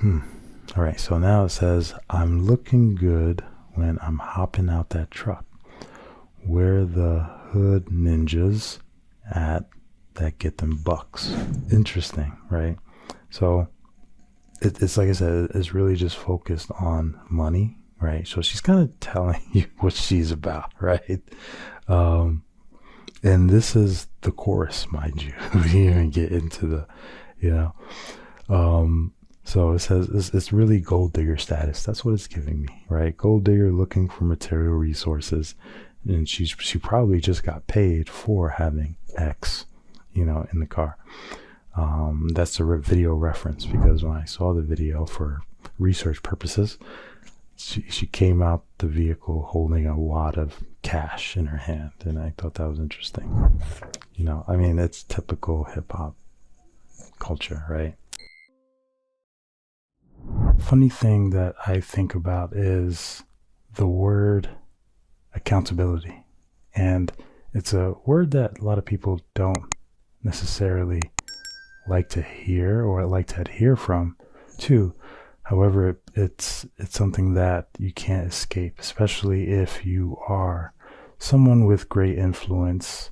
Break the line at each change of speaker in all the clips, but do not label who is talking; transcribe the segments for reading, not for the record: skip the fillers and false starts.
All right, so now it says, I'm looking good when I'm hopping out that truck. Where the hood ninjas at that get them bucks? Interesting, right? So it's like I said, it's really just focused on money, right? So she's kind of telling you what she's about, right? Um, and this is the chorus, mind you. We didn't even get into the, you know. So it says it's really gold digger status. That's what it's giving me, right? Gold digger looking for material resources, and she probably just got paid for having X, in the car. That's a video reference, because when I saw the video for research purposes, she came out the vehicle holding a wad of cash in her hand, and I thought that was interesting. I mean, it's typical hip hop culture, right? Funny thing that I think about is the word accountability. And it's a word that a lot of people don't necessarily like to hear or like to adhere from too. However, it's something that you can't escape, especially if you are someone with great influence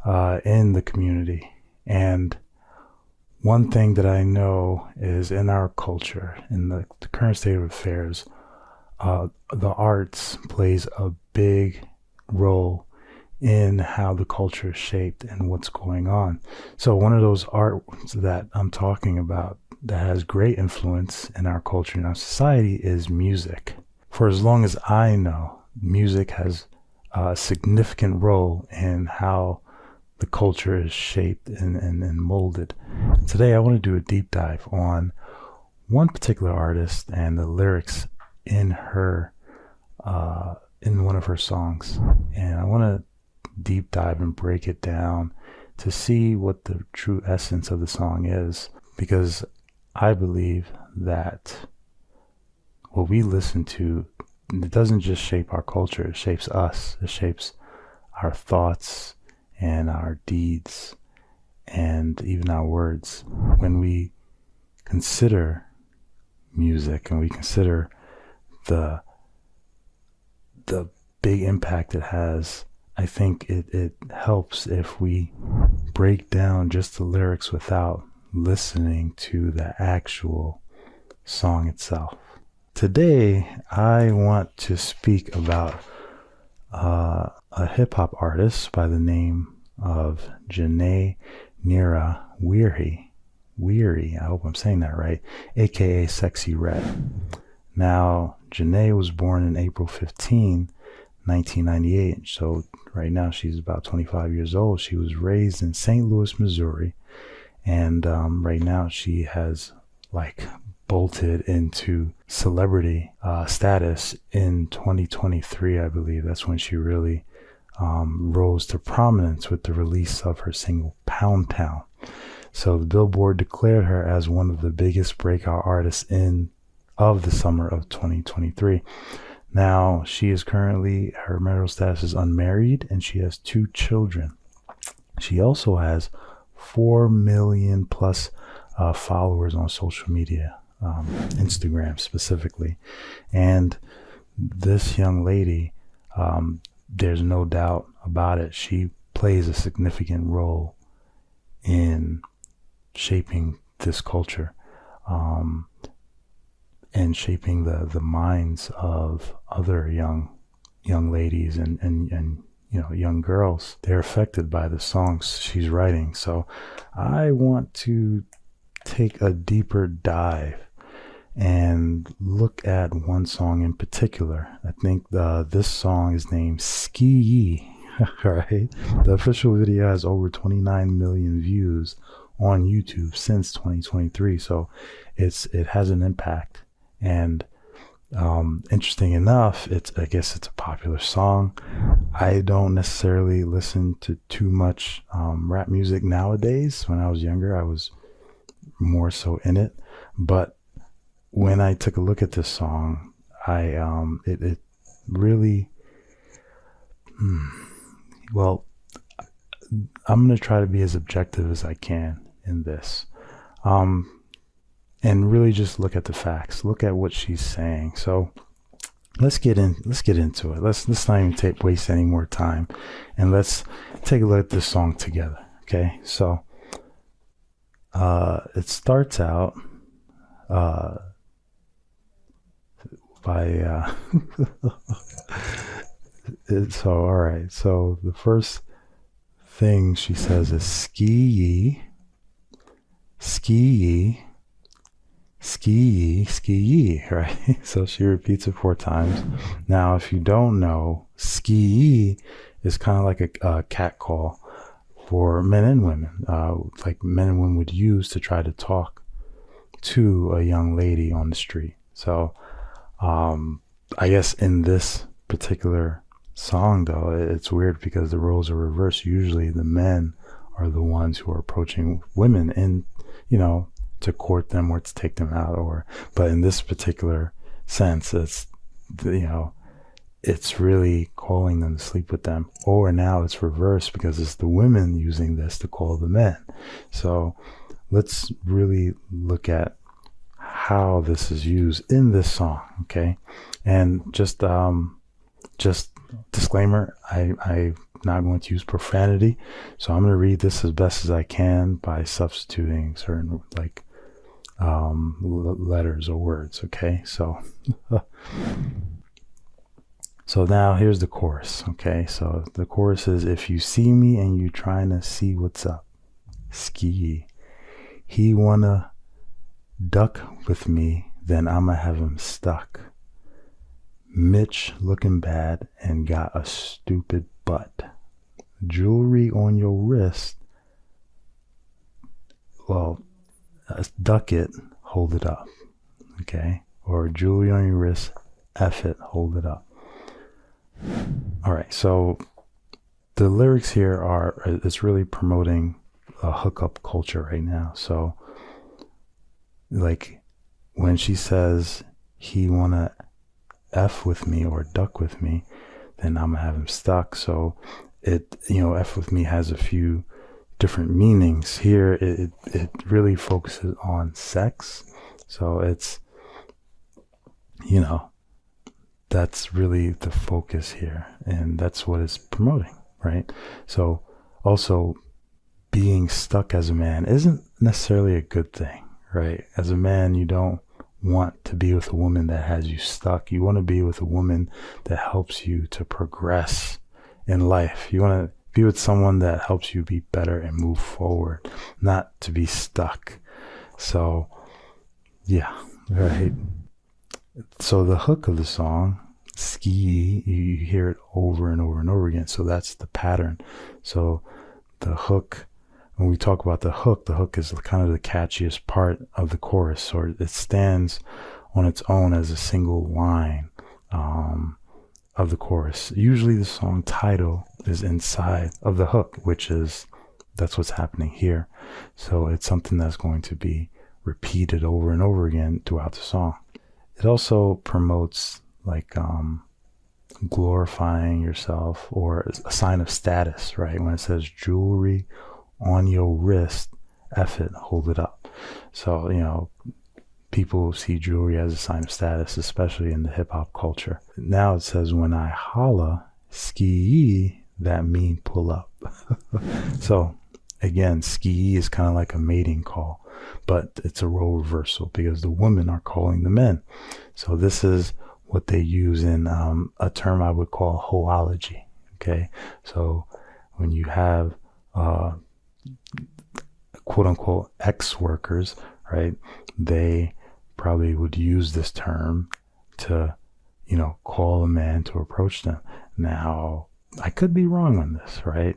in the community. And one thing that I know is, in our culture, in the current state of affairs, the arts plays a big role in how the culture is shaped and what's going on. So one of those arts that I'm talking about that has great influence in our culture and our society is music. For as long as I know, music has a significant role in how the culture is shaped and molded. Today, I want to do a deep dive on one particular artist and the lyrics in her, in one of her songs. And I want to deep dive and break it down to see what the true essence of the song is, because I believe that what we listen to, it doesn't just shape our culture, it shapes us, it shapes our thoughts and our deeds and even our words. When we consider music and we consider the big impact it has, I think it helps if we break down just the lyrics without listening to the actual song itself. Today, I want to speak about a hip-hop artist by the name of Janae Nira Weary, I hope I'm saying that right, aka Sexyy Red. Now, Janae was born in April 15, 1998, so right now she's about 25 years old. She was raised in St. Louis, Missouri, and right now she has bolted into celebrity status in 2023, I believe. That's when she really rose to prominence with the release of her single Pound Town. So the Billboard declared her as one of the biggest breakout artists of the summer of 2023. Now, she is currently, her marital status is unmarried, and she has 2 children. She also has 4 million plus followers on social media, Instagram specifically. And this young lady, there's no doubt about it, she plays a significant role in shaping this culture, and shaping the minds of other young ladies and young girls. They're affected by the songs she's writing. So I want to take a deeper dive and look at one song in particular. I think this song is named Skee. Right? The official video has over 29 million views on YouTube since 2023. So it has an impact. And interesting enough, I guess it's a popular song. I don't necessarily listen to too much rap music nowadays. When I was younger, I was more so in it. But when I took a look at this song, it really, well, I'm going to try to be as objective as I can in this. and really just look at the facts. Look at what she's saying. So let's get into it. Let's not even waste any more time, and let's take a look at this song together. Okay, so it starts out by so all right. So the first thing she says is Skee, Skee, Skee, Skee, right? So she repeats it 4 times. Now, if you don't know, Skee is kind of like a cat call for men and women, like men and women would use to try to talk to a young lady on the street. So I guess in this particular song, though, it's weird because the roles are reversed. Usually the men are the ones who are approaching women and, to court them or to take them out, but in this particular sense, it's really calling them to sleep with them. Or now it's reversed because it's the women using this to call the men. So let's really look at how this is used in this song. Okay. And just disclaimer, I'm not going to use profanity, so I'm going to read this as best as I can by substituting certain letters or words. Okay, so so now here's the chorus. Okay, so the chorus is, if you see me and you trying to see what's up, Skee, he wanna duck with me, then I'ma have him stuck. Mitch looking bad and got a stupid butt. Jewelry on your wrist, well, duck it, hold it up. Okay, or jewelry on your wrist, F it, hold it up. All right, so the lyrics here it's really promoting a hookup culture right now. So like when she says he wanna F with me or duck with me, then I'm gonna have him stuck. So F with me has a few different meanings. Here it really focuses on sex. So it's, that's really the focus here, and that's what it's promoting, right? So also being stuck as a man isn't necessarily a good thing, right? As a man, you don't want to be with a woman that has you stuck. You want to be with a woman that helps you to progress in life. You want to be with someone that helps you be better and move forward, not to be stuck. So yeah, right. So the hook of the song, Skee, you hear it over and over and over again. So that's the pattern. So the hook, when we talk about the hook is kind of the catchiest part of the chorus, or it stands on its own as a single line of the chorus. Usually the song title is inside of the hook, that's what's happening here. So it's something that's going to be repeated over and over again throughout the song. It also promotes glorifying yourself, or a sign of status, right? When it says jewelry on your wrist, F it, hold it up. So, people see jewelry as a sign of status, especially in the hip hop culture. Now it says, when I holla, Skee, that mean pull up. So again, Skee is kind of like a mating call, but it's a role reversal because the women are calling the men. So this is what they use in a term I would call hoology. Okay, so when you have quote unquote ex-workers, right, they probably would use this term to call a man to approach them. Now I could be wrong on this, right,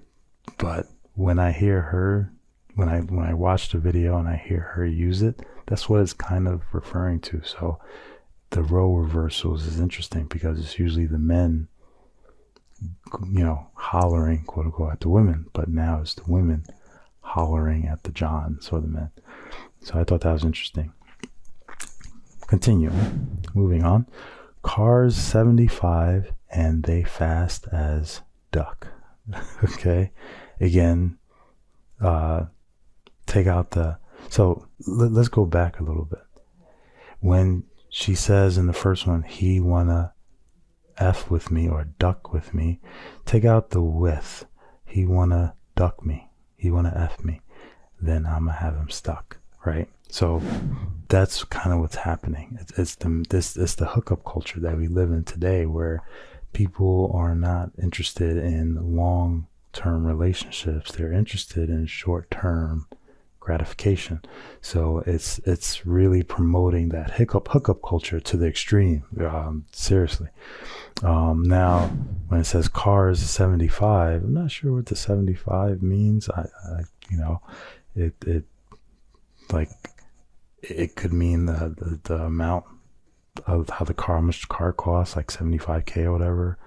but when I hear her, when I watch the video and I hear her use it, that's what it's kind of referring to. So the role reversals is interesting because it's usually the men hollering quote unquote at the women, but now it's the women hollering at the Johns or the men. So I thought that was interesting. Continue, moving on. Cars 75 and they fast as duck. Okay, again, take out the, so let's go back a little bit. When she says in the first one, he wanna F with me or duck with me, take out the with. He wanna duck me. He wanna F me. Then I'm gonna have him stuck, right? So that's kind of what's happening. It's the hookup culture that we live in today, where people are not interested in long-term relationships. They're interested in short-term gratification. So it's really promoting that hookup culture to the extreme. Seriously. Now, when it says cars 75, I'm not sure what the 75 means. I it like it could mean the amount of how much the car costs, like 75K or whatever,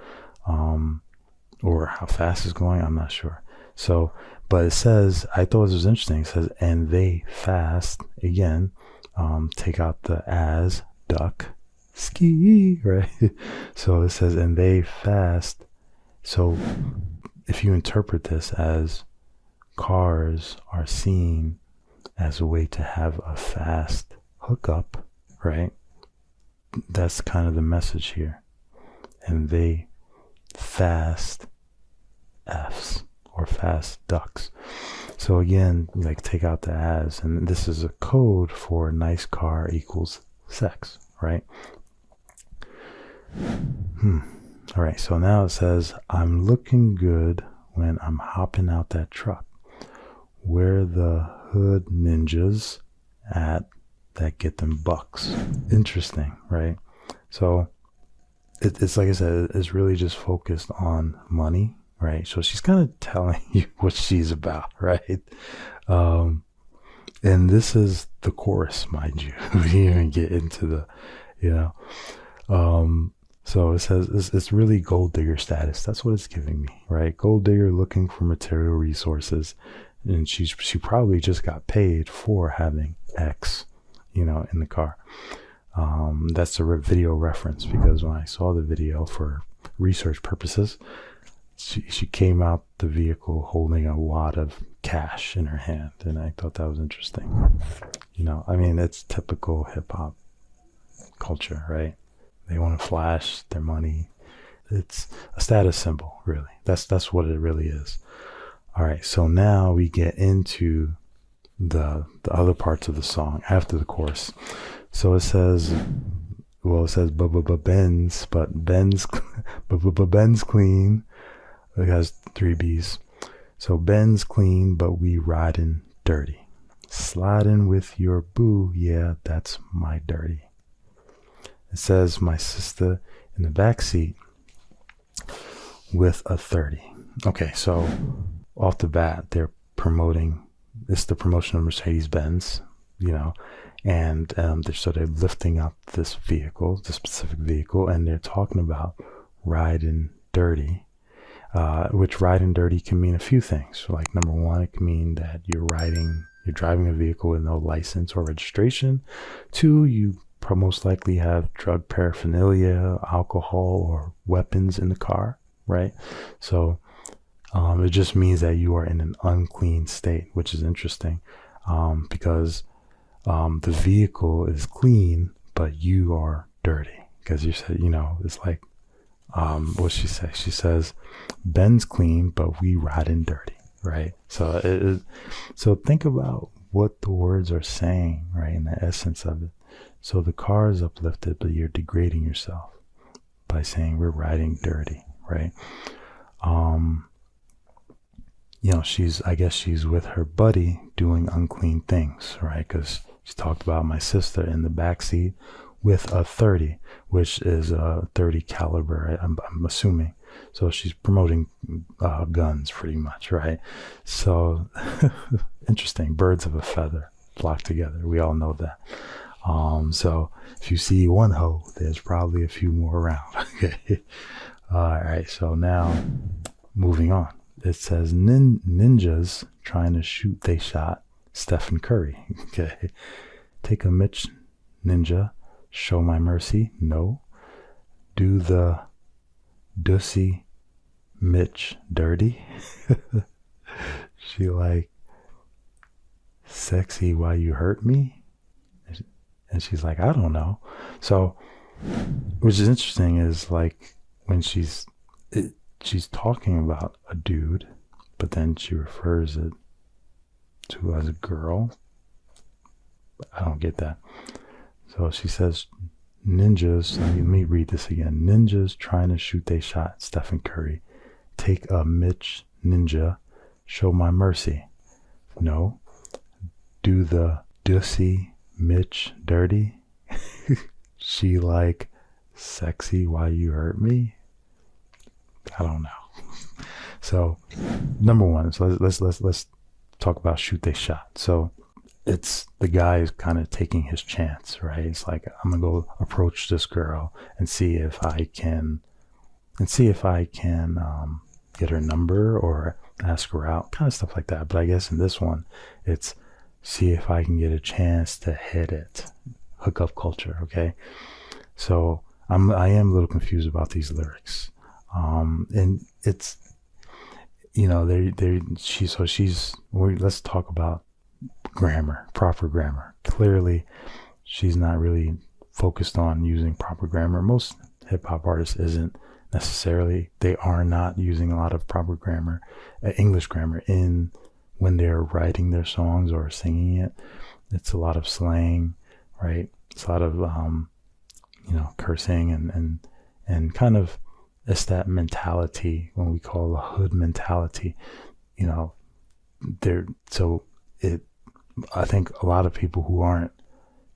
or how fast it's going. I'm not sure. So, but it says, I thought this was interesting. It says, and they fast again. Take out the as, duck, Skee, right? So it says, and they fast. So if you interpret this as cars are seen as a way to have a fast hookup, right? That's kind of the message here. And they fast Fs or fast ducks. So again, like take out the as, and this is a code for nice car equals sex, right? All right, so now it says, I'm looking good when I'm hopping out that truck. Where the hood ninjas at that get them bucks. Interesting, right? So it's like I said, it's really just focused on money, right? So she's kind of telling you what she's about, right? And this is the chorus, mind you. We didn't even get into the, so it says it's really gold digger status. That's what it's giving me, right? Gold digger looking for material resources. And she probably just got paid for having X, in the car. That's a video reference, because when I saw the video for research purposes, she came out the vehicle holding a wad of cash in her hand, and I thought that was interesting. It's typical hip hop culture, right? They want to flash their money. It's a status symbol, really. That's what it really is. All right, so now we get into the other parts of the song after the chorus. So it says Ben's, but Ben's clean. It has 3 B's. So Ben's clean, but we riding dirty. Sliding with your boo, yeah, that's my dirty. It says my sister in the back seat with a 30. Okay, so off the bat, they're promoting, it's the promotion of Mercedes-Benz, and they're lifting up this vehicle, this specific vehicle, and they're talking about riding dirty, which riding dirty can mean a few things. Like, number one, it can mean that you're driving a vehicle with no license or registration. 2, you most likely have drug paraphernalia, alcohol, or weapons in the car, right? So it just means that you are in an unclean state, which is interesting, because the vehicle is clean, but you are dirty. Because you said, it's like, what she say? She says, Ben's clean, but we riding dirty, right? So so think about what the words are saying, right, in the essence of it. So the car is uplifted, but you're degrading yourself by saying we're riding dirty, right? I guess she's with her buddy doing unclean things, right? Because she talked about my sister in the backseat with a 30, which is a 30 caliber, I'm assuming. So she's promoting guns pretty much, right? So interesting, birds of a feather flock together. We all know that. So if you see one hoe, there's probably a few more around. Okay. All right. So now moving on. It says ninjas trying to shoot they shot Stephen Curry. Okay. Take a Mitch ninja. Show my mercy. No. Do the Dussy Mitch dirty. She like, sexy, why you hurt me? And she's like, I don't know. So, which is interesting is like when she's talking about a dude, but then she refers it to as a girl. I don't get that. So she says, ninjas, let me read this again. Ninjas trying to shoot they shot, Stephen Curry. Take a Mitch ninja, show my mercy. No. Do the Dussy Mitch dirty. She like, sexy, why you hurt me? I don't know. So number one, so let's talk about shoot they shot. So it's the guy is kind of taking his chance, right? It's like, I'm gonna go approach this girl and see if I can get her number or ask her out, kind of stuff like that. But I guess in this one, it's see if I can get a chance to hit it, hookup culture. Okay, so I am a little confused about these lyrics, and it's, you know, let's talk about grammar, proper grammar. Clearly, she's not really focused on using proper grammar. Most hip hop artists isn't necessarily. They are not using a lot of proper grammar, English grammar, in when they're writing their songs or singing it. It's a lot of slang, right? It's a lot of cursing and kind of it's that mentality when we call a hood mentality. You know, I think a lot of people who aren't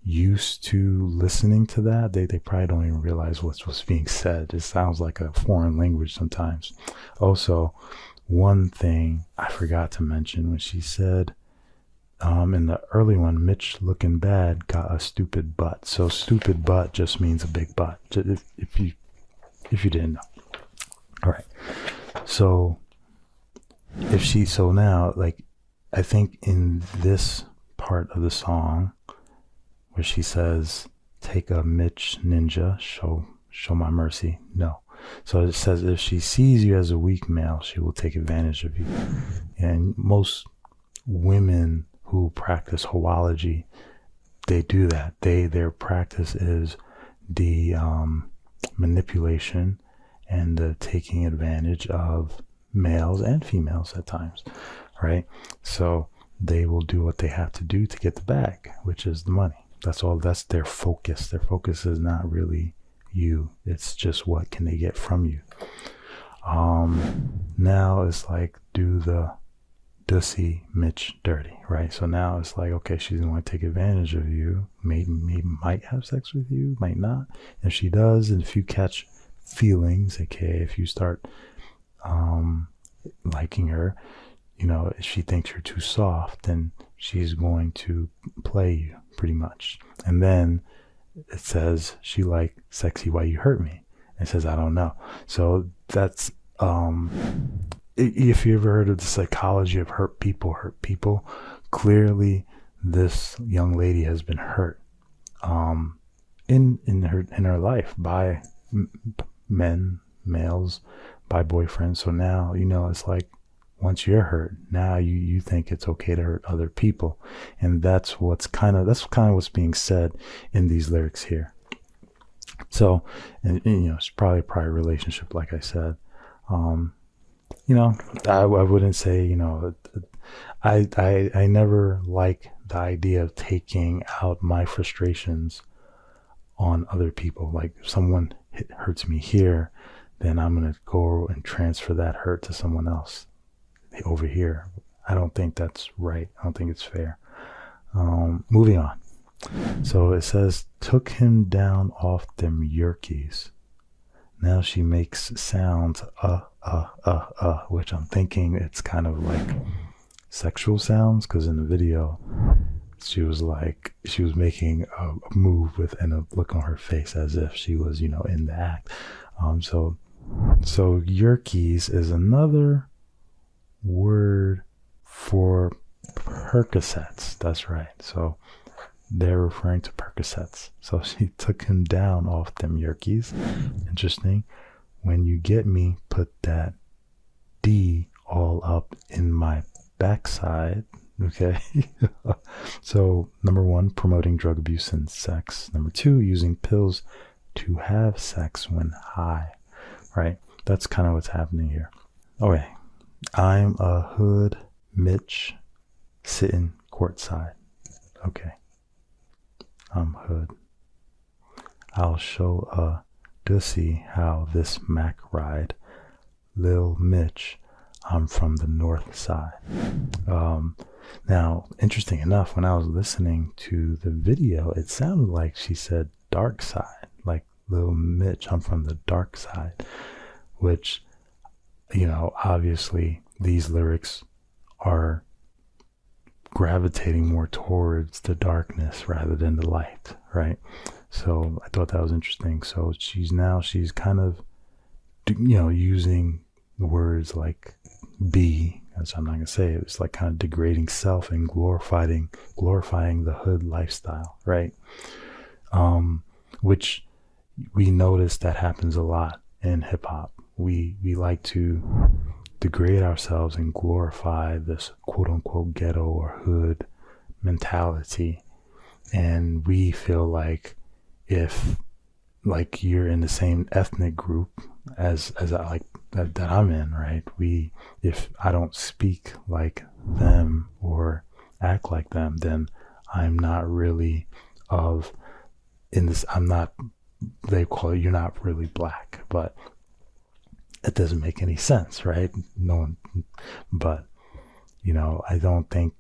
used to listening to that, they probably don't even realize what's being said. It sounds like a foreign language sometimes. Also, one thing I forgot to mention when she said in the early one, Mitch looking bad got a stupid butt. So stupid butt just means a big butt, if you didn't know. All right, so now, like, I think in this part of the song where she says, take a Mitch ninja, show my mercy. No. So it says, if she sees you as a weak male, she will take advantage of you. And most women who practice hoology, they do that. Their practice is the manipulation and the taking advantage of males and females at times, right? So they will do what they have to do to get the bag, which is the money. That's all. That's their focus. Their focus is not really you. It's just what can they get from you. Now it's like, do the Dussy Mitch dirty, right? So now it's like, okay, she's going to take advantage of you. Maybe might have sex with you, might not. If she does, and if you catch feelings, okay, if you start liking her, you know, if she thinks you're too soft, then she's going to play you pretty much. And then it says, she like, sexy, why you hurt me? It says, I don't know. So that's if you ever heard of the psychology of hurt people, clearly this young lady has been hurt in her life by males, by boyfriends. So now, you know, it's like, once you're hurt, now you think it's okay to hurt other people. And that's kind of what's being said in these lyrics here. So, and you know, it's probably a prior relationship, like I said. You know, I wouldn't say, you know, I never like the idea of taking out my frustrations on other people. Like, if someone hurts me here, then I'm going to go and transfer that hurt to someone else over here. I don't think that's right. I don't think it's fair. Moving on. So it says, took him down off them yerkies. Now she makes sounds, which I'm thinking it's kind of like sexual sounds, because in the video, she was making a move and a look on her face as if she was, you know, in the act. So yerkies is another word for Percocets. That's right. So they're referring to Percocets. So she took him down off them yerkies. Interesting. When you get me, put that D all up in my backside. Okay. So, number one, promoting drug abuse and sex. Number two, using pills to have sex when high, right? That's kind of what's happening here. Okay. I'm a hood Mitch sitting courtside. Okay. I'm hood. I'll show a dussy how this Mac ride. Lil Mitch. I'm from the north side. Now, interesting enough, when I was listening to the video, it sounded like she said dark side, like Lil Mitch, I'm from the dark side, which, obviously these lyrics are gravitating more towards the darkness rather than the light, right? So I thought that was interesting. So she's kind of, using words like be, as I'm not gonna say it, it's like kind of degrading self and glorifying the hood lifestyle, right? Which we notice that happens a lot in hip hop. We like to degrade ourselves and glorify this quote unquote ghetto or hood mentality, and we feel like if like you're in the same ethnic group as I like that I'm in, right? If I don't speak like them or act like them, then I'm not really I'm not, they call it, you're not really black, but it doesn't make any sense, right? No one, but I don't think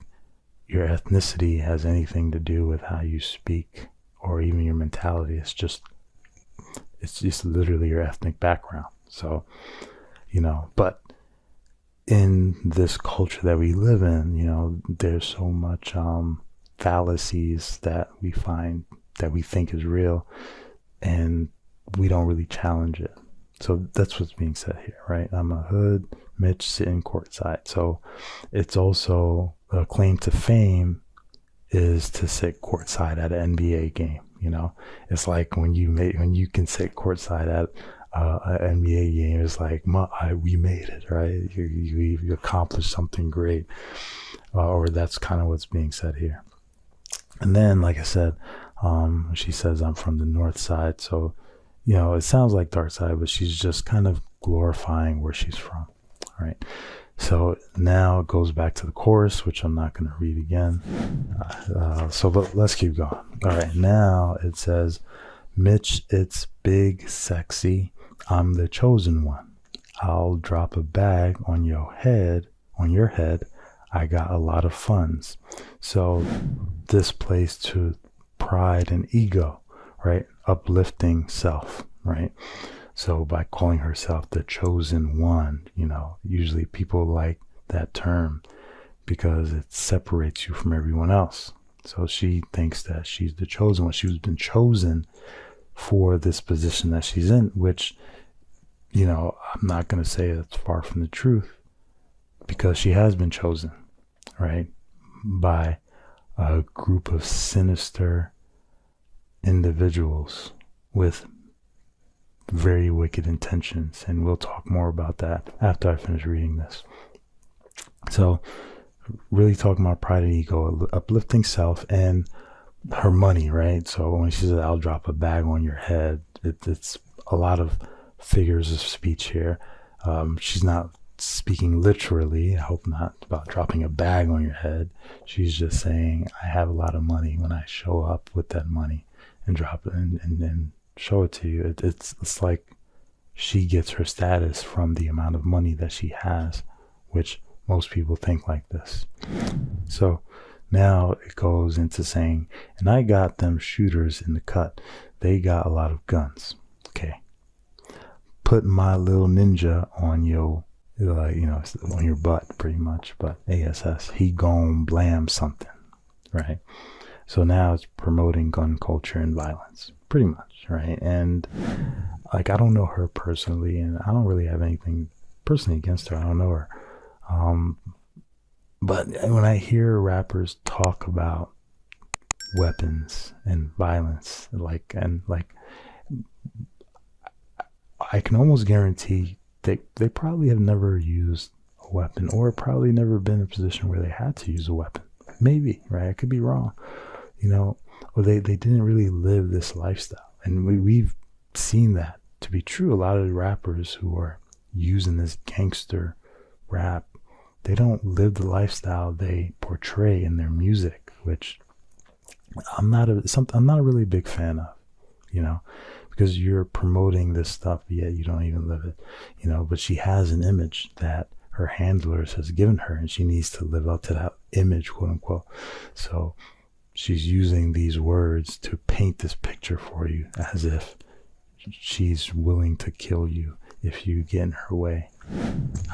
your ethnicity has anything to do with how you speak or even your mentality. It's just literally your ethnic background. So, but in this culture that we live in, there's so much fallacies that we find that we think is real, and we don't really challenge it. So that's what's being said here, right? I'm a hood Mitch sitting courtside. So it's also a claim to fame is to sit courtside at an NBA game. It's like when you can sit courtside at an NBA game, it's like we made it, right? You accomplished something great, or that's kind of what's being said here. And then, like I said, she says I'm from the north side, so it sounds like dark side, but she's just kind of glorifying where she's from, right? So now it goes back to the chorus, which I'm not going to read again. So let's keep going. All right, now it says, Mitch, it's big, sexy. I'm the chosen one. I'll drop a bag on your head. I got a lot of funds. So this plays to pride and ego, right? Uplifting self, right? So by calling herself the chosen one, usually people like that term because it separates you from everyone else. So she thinks that she's the chosen one. She's been chosen for this position that she's in, which, I'm not going to say it's far from the truth, because she has been chosen, right, by a group of sinister individuals with very wicked intentions, and we'll talk more about that after I finish reading this. So really talking about pride and ego, uplifting self, and her money, right? So when she says I'll drop a bag on your head, it's a lot of figures of speech here. She's not speaking literally, I hope not, about dropping a bag on your head. She's just saying I have a lot of money. When I show up with that money and drop it and then show it to you, it's like she gets her status from the amount of money that she has, which most people think like this. So now it goes into saying, and I got them shooters in the cut. They got a lot of guns. Okay. Put my little ninja on your, on your butt pretty much, but ASS, he gon' blam something, right? So now it's promoting gun culture and violence, pretty much, right? And like, I don't know her personally, and I don't really have anything personally against her. I don't know her. But when I hear rappers talk about weapons and violence, I can almost guarantee they probably have never used a weapon, or probably never been in a position where they had to use a weapon. Maybe, right? I could be wrong, you know, or they didn't really live this lifestyle. And we've seen that to be true. A lot of the rappers who are using this gangster rap, they don't live the lifestyle they portray in their music, which I'm not a really big fan of, you know, because you're promoting this stuff, yet you don't even live it, you know. But she has an image that her handlers has given her, and she needs to live up to that image, quote unquote. So she's using these words to paint this picture for you as if she's willing to kill you if you get in her way.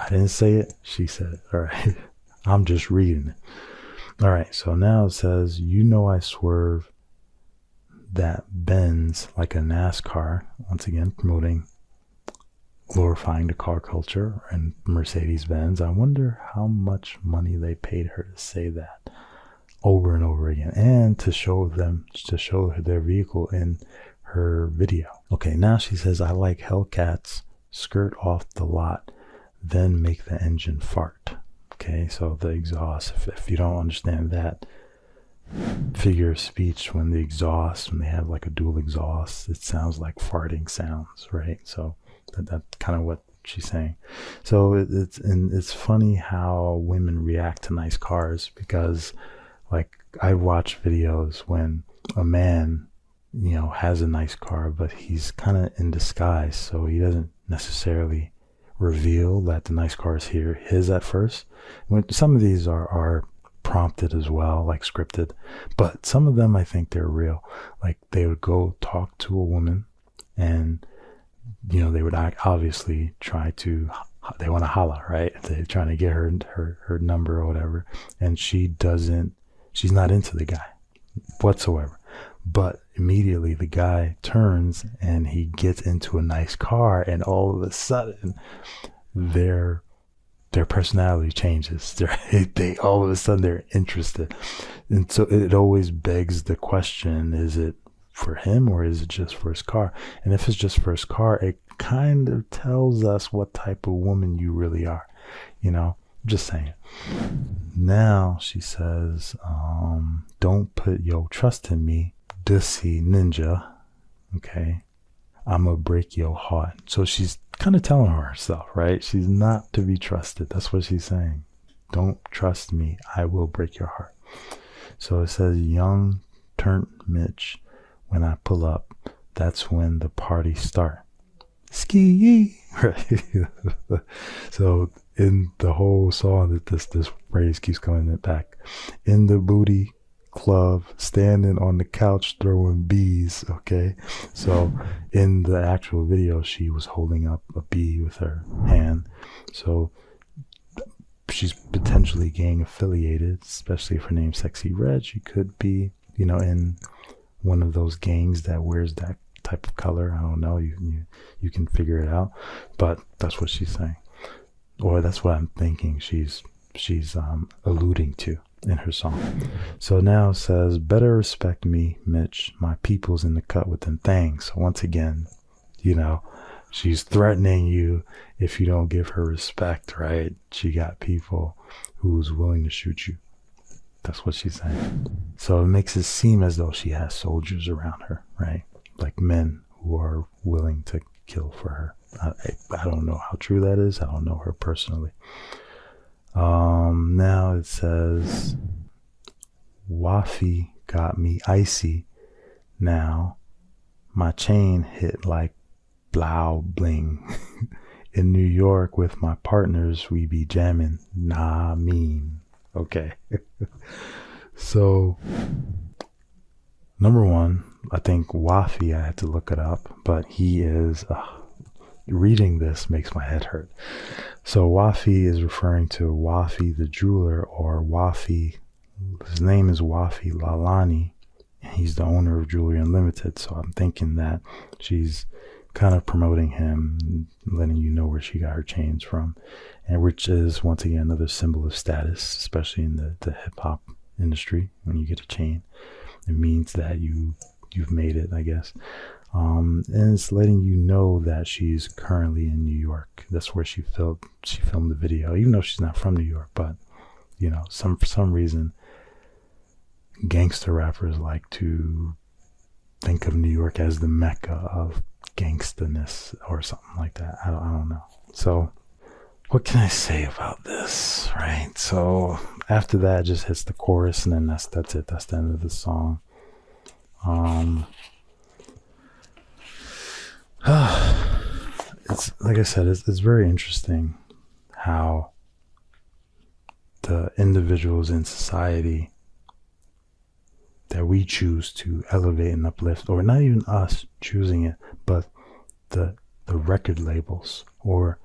I didn't say it, she said it. All right. I'm just reading it. All right, so now it says, you know, I swerve that bends like a NASCAR. Once again, promoting, glorifying the car culture and Mercedes-Benz. I wonder how much money they paid her to say that over and over again, and to show their vehicle in her video. Okay, now she says, I like Hellcats, skirt off the lot, then make the engine fart. Okay, so the exhaust, if you don't understand that figure of speech, when they have like a dual exhaust, it sounds like farting sounds, right? So that's kind of what she's saying. So it's funny how women react to nice cars, because like I watch videos when a man, you know, has a nice car, but he's kind of in disguise, so he doesn't necessarily reveal that the nice car is his at first. When some of these are prompted as well, like scripted, but some of them I think they're real. Like they would go talk to a woman, and you know, they would obviously they want to holla, right? They're trying to get her number or whatever, and she's not into the guy whatsoever. But immediately the guy turns and he gets into a nice car, and all of a sudden their personality changes. They all of a sudden they're interested. And so it always begs the question, is it for him or is it just for his car? And if it's just for his car, it kind of tells us what type of woman you really are, you know. Just saying. Now she says, don't put your trust in me, Dussy Ninja. Okay, I'ma break your heart. So she's kind of telling herself, right? She's not to be trusted. That's what she's saying. Don't trust me, I will break your heart. So it says, young turnt Mitch, when I pull up, that's when the party start. Skee, right? So in the whole song, that this phrase keeps coming back. In the booty club, standing on the couch throwing bees. Okay, so in the actual video she was holding up a bee with her hand, so she's potentially gang affiliated, especially if her name's Sexyy Red. She could be, you know, in one of those gangs that wears that type of color. I don't know, you can figure it out, but that's what she's saying, or that's what I'm thinking she's alluding to in her song. So now it says, better respect me, Mitch, my people's in the cut with them things. So once again, you know, she's threatening you if you don't give her respect, right? She got people who's willing to shoot you. That's what she's saying. So it makes it seem as though she has soldiers around her, right? Like men who are willing to kill for her. I don't know how true that is. I don't know her personally. Now it says, Waffy got me icy. Now my chain hit like blow bling. In New York with my partners, we be jamming. Nah, mean. Okay. So, number one, I think Waffy, I had to look it up, but he is, reading this makes my head hurt. So Waffy is referring to Waffy the jeweler, or Waffy, his name is Waffy Lalani, and he's the owner of Jewelry Unlimited. So I'm thinking that she's kind of promoting him, letting you know where she got her chains from, and which is once again another symbol of status, especially in the hip-hop industry. When you get a chain, it means that you've made it, I guess. And it's letting you know that she's currently in New York. That's where she filmed the video, even though she's not from New York. But you know, for some reason, gangster rappers like to think of New York as the mecca of gangsterness or something like that. I don't know. So what can I say about this, right? So after that, it just hits the chorus, and then that's it. That's the end of the song. It's like I said, it's very interesting how the individuals in society that we choose to elevate and uplift, or not even us choosing it, but the record labels or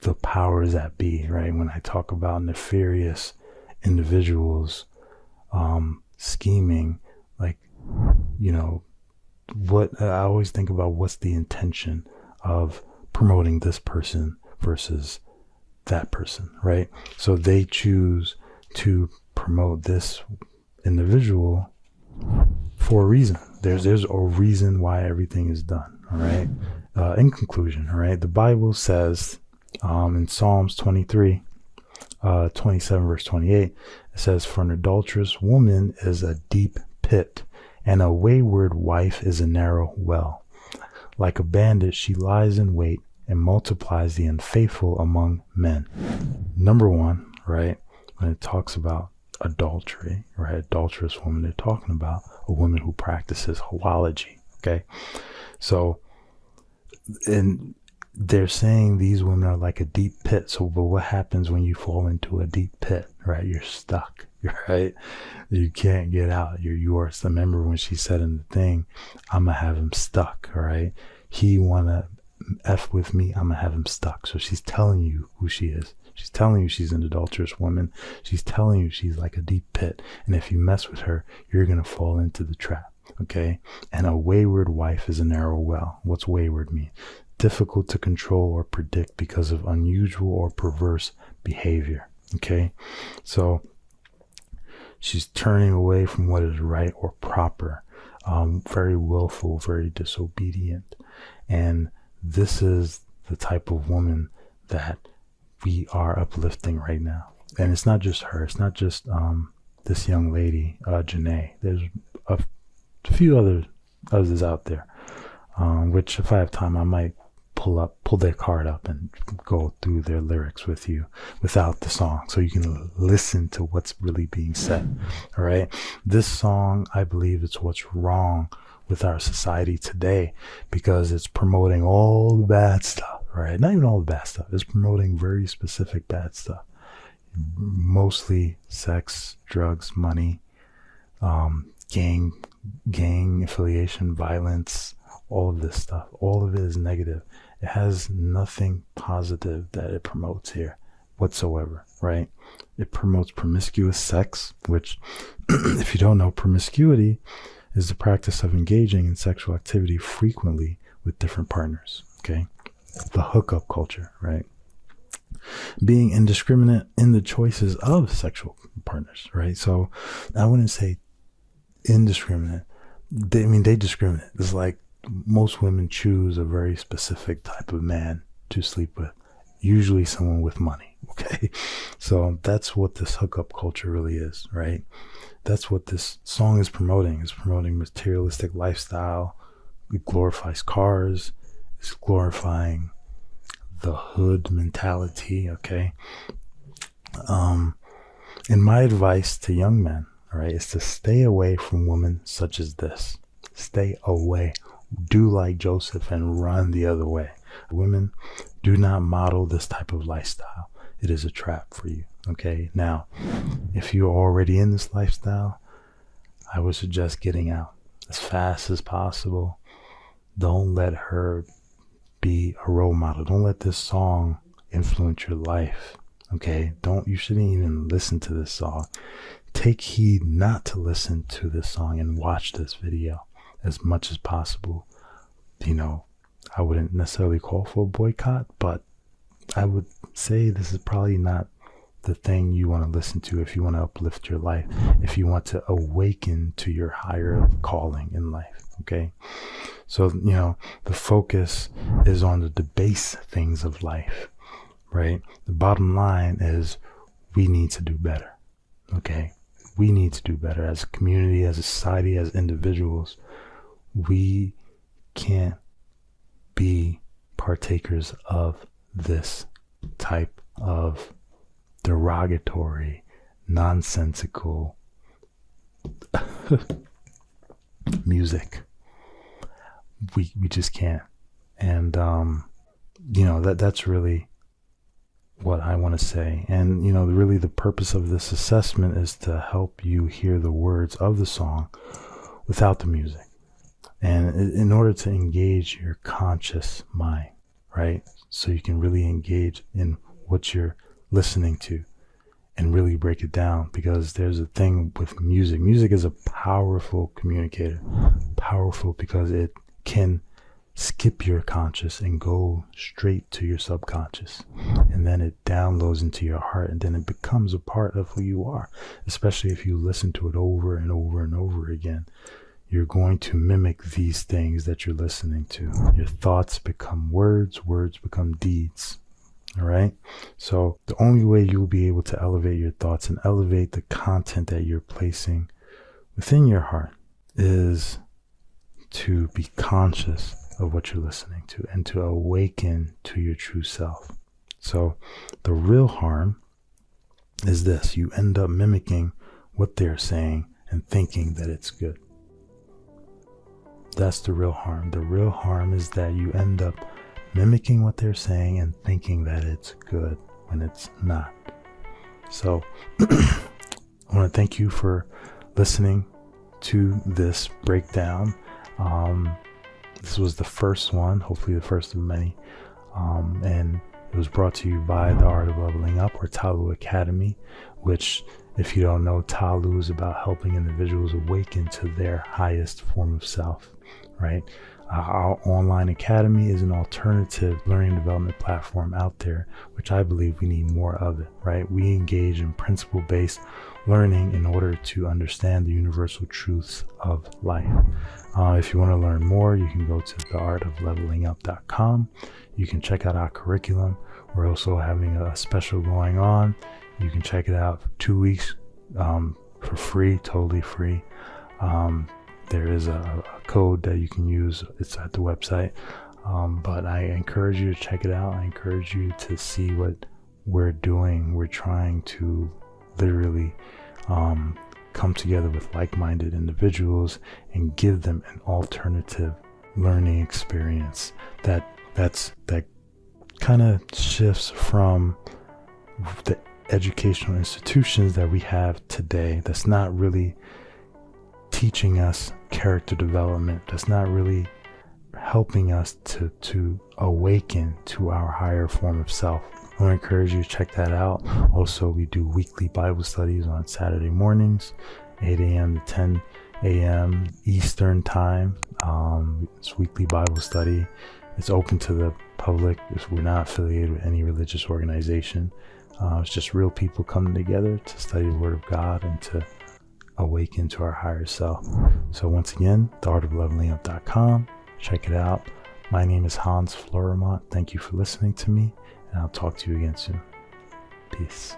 the powers that be, right? When I talk about nefarious individuals scheming, like, you know, what I always think about, what's the intention of promoting this person versus that person, right? So they choose to promote this individual for a reason. There's a reason why everything is done, all right? In conclusion, all right, the Bible says in Psalms 23, 27 verse 28, it says, for an adulterous woman is a deep pit, and a wayward wife is a narrow well. Like a bandit, she lies in wait and multiplies the unfaithful among men. Number one, right, when it talks about adultery, right, adulterous woman, they're talking about a woman who practices hoology, okay? So, and they're saying these women are like a deep pit. So, but what happens when you fall into a deep pit, right? You're stuck, right? You can't get out. You're yours. Remember when she said in the thing, I'm gonna have him stuck, all right? He wanna F with me, I'm gonna have him stuck. So she's telling you who she is. She's telling you she's an adulterous woman. She's telling you she's like a deep pit. And if you mess with her, you're gonna fall into the trap, okay? And a wayward wife is a narrow well. What's wayward mean? Difficult to control or predict because of unusual or perverse behavior, okay? So she's turning away from what is right or proper, very willful, very disobedient. And this is the type of woman that we are uplifting right now. And it's not just her. It's not just this young lady, Janae. There's a few others out there, which if I have time, I might pull their card up and go through their lyrics with you without the song, so you can listen to what's really being said. All right. This song, I believe it's what's wrong with our society today, because it's promoting all the bad stuff, right? Not even all the bad stuff. It's promoting very specific bad stuff. Mostly sex, drugs, money, gang affiliation, violence, all of this stuff. All of it is negative. It has nothing positive that it promotes here whatsoever, right? It promotes promiscuous sex, which, if you don't know, promiscuity is the practice of engaging in sexual activity frequently with different partners, okay? The hookup culture, right? Being indiscriminate in the choices of sexual partners, right? So I wouldn't say indiscriminate. They discriminate. It's like most women choose a very specific type of man to sleep with, usually someone with money, okay? So that's what this hookup culture really is, right? That's what this song is promoting. It's promoting materialistic lifestyle. It glorifies cars. It's glorifying the hood mentality, okay? And my advice to young men, all right, is to stay away from women such as this. Stay away. Do like Joseph and run the other way. Women, do not model this type of lifestyle. It is a trap for you, okay? Now, if you're already in this lifestyle, I would suggest getting out as fast as possible. Don't let her be a role model. Don't let this song influence your life, okay? You shouldn't even listen to this song. Take heed not to listen to this song and watch this video as much as possible. You know, I wouldn't necessarily call for a boycott, but I would say this is probably not the thing you want to listen to if you want to uplift your life, if you want to awaken to your higher calling in life, okay? So, you know, the focus is on the debase things of life, right? The bottom line is we need to do better, okay? we need to do better as a community, as a society, as individuals. We can't be partakers of this type of derogatory, nonsensical music. We just can't. And that's really what I want to say. And really the purpose of this assessment is to help you hear the words of the song without the music, and in order to engage your conscious mind, right? So you can really engage in what you're listening to and really break it down, because there's a thing with music. Music is a powerful communicator, powerful because it can skip your conscious and go straight to your subconscious, and then it downloads into your heart, and then it becomes a part of who you are. Especially if you listen to it over and over and over again, you're going to mimic these things that you're listening to. Your thoughts become words, words become deeds. All right. So the only way you'll be able to elevate your thoughts and elevate the content that you're placing within your heart is to be conscious of what you're listening to and to awaken to your true self. So the real harm is this: you end up mimicking what they're saying and thinking that it's good. That's the real harm. The real harm is that you end up mimicking what they're saying and thinking that it's good when it's not. So I want to thank you for listening to this breakdown. This was the first one, hopefully the first of many, and it was brought to you by The Art of Leveling Up, or Talu Academy, which, if you don't know, Talu is about helping individuals awaken to their highest form of self, right? Our online academy is an alternative learning development platform out there, which I believe we need more of it, right? We engage in principle-based learning in order to understand the universal truths of life. If you want to learn more, you can go to theartoflevelingup.com. You can check out our curriculum. We're also having a special going on. You can check it out for 2 weeks for free, totally free. There is a code that you can use. It's at the website. But I encourage you to check it out. I encourage you to see what we're doing. We're trying to literally come together with like-minded individuals and give them an alternative learning experience that kind of shifts from the educational institutions that we have today. That's not really teaching us character development. That's not really helping us to awaken to our higher form of self. I want to encourage you to check that out. Also, we do weekly Bible studies on Saturday mornings, 8 a.m. to 10 a.m. Eastern time. It's weekly Bible study. It's open to the public. We're not affiliated with any religious organization. It's just real people coming together to study the Word of God and to awaken to our higher self. So once again, theartoflevelingup.com. Check it out. My name is Hans Florimont. Thank you for listening to me, and I'll talk to you again soon. Peace.